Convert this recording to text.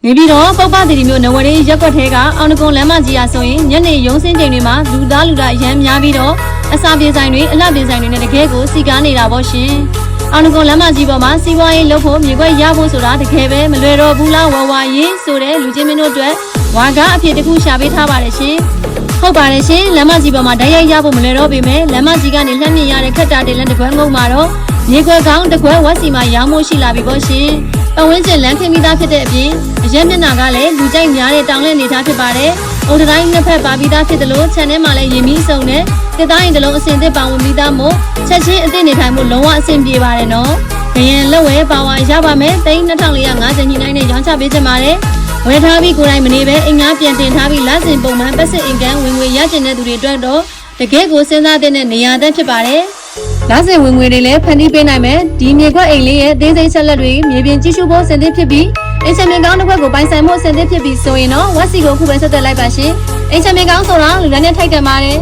နေပြီးတော့ပုပ္ပတိတီမျိုးနဝရီရက်ကွက်ထဲကအောင်တကုံလမ်းမကြီးအားဆိုရင်ညနေရုံးစင်းချိန်တွေမှာလူသားလူသားအရန်များပြီးတော့အစာပြေဆိုင်တွေအလှပြေဆိုင်တွေနဲ့တကယ်ကိုစီကားနေတာပေါ့ရှင်အောင်တကုံလမ်းမကြီးပေါ်မှာစီးပွားရေးလုပ်ဖို့မြေခွက်ရဖို့ဆိုတာတကယ်ပဲမလွယ်တော့ဘူးလားဝါရေးဆိုတဲ့လူချင်းမင်းတို့အတွက်ဝါကားအဖြစ်တစ်ခုရှာပေးထားပါတယ်ရှင်ဟုတ်ပါတယ်ရှင်လမ်းမကြီးပေါ်မှာဓာတ်ရိုက်ရဖို့မလွယ်တော့ပေမဲ့လမ်းမကြီးကနေလှမ်းမြင်ရတဲ့ခက်တာတဲ့လမ်းတစ်ခွက်ငုံမှာတော့မြေခွက်ကောင်းတစ်ခွက်ဝက်စီမှာရောင်းမို့ရှိလာပြီပေါ့ရှင်ပတ်ဝန်းကျင်လမ်းခင်းမိသားဖြစ်တဲ့အပြင်အရက်မျက်နှာကလည်းလူကြိုက်များတဲ့တောင်လဲနေသားဖြစ်ပါတယ်။အုတ်တိုင်းနှစ်ဖက်ပါပြီးသားဖြစ်တယ်လို့ခြံထဲမှာလည်းရင်မီးစုံနဲ့တစ်သားရင်တစ်လုံးအစင်သစ်ပါဝင်ပြီးသားမို့ချက်ချင်းအသစ်နေထိုင်မှုလုံးဝအဆင်ပြေပါတယ်နော်။ခရင်လက်ဝဲပါဝါရပါမယ်။3450ညှိနှိုင်းနဲ့ရောင်းချပေးချင်ပါတယ်။ဝယ်ထားပြီးကိုယ်တိုင်မနေပဲအင်္ဂါပြန်တင်ထားပြီးလစဉ်ပုံမှန်ပတ်စစ်အင်ကန်ဝင်ငွေရကျင်တဲ့သူတွေအတွက်တော့တကယ်ကိုစဉ်းစားတဲ့နေရာသက်ဖြစ်ပါတယ်။လစဉ်ဝင်ငွေတွေလည်းဖန်တီးပေးနိုင်မယ်ဒီမြေခွက်အိမ်လေးရဲ့သေးစိတ်ချက်လက်တွေမြေပြင်ကြည့်ရှုဖို့စင်သစ်ဖြစ်ပြီးအင်ချမင်ကောင်းတစ်ခွက်ကိုပိုင်ဆိုင်ဖို့စင်သစ်ဖြစ်ပြီးဆိုရင်တော့ဝက်စီကိုခုပဲဆက်သွယ်လိုက်ပါရှင်အင်ချမင်ကောင်းဆိုတော့လူတိုင်းနဲ့ထိုက်တယ်ပါတယ်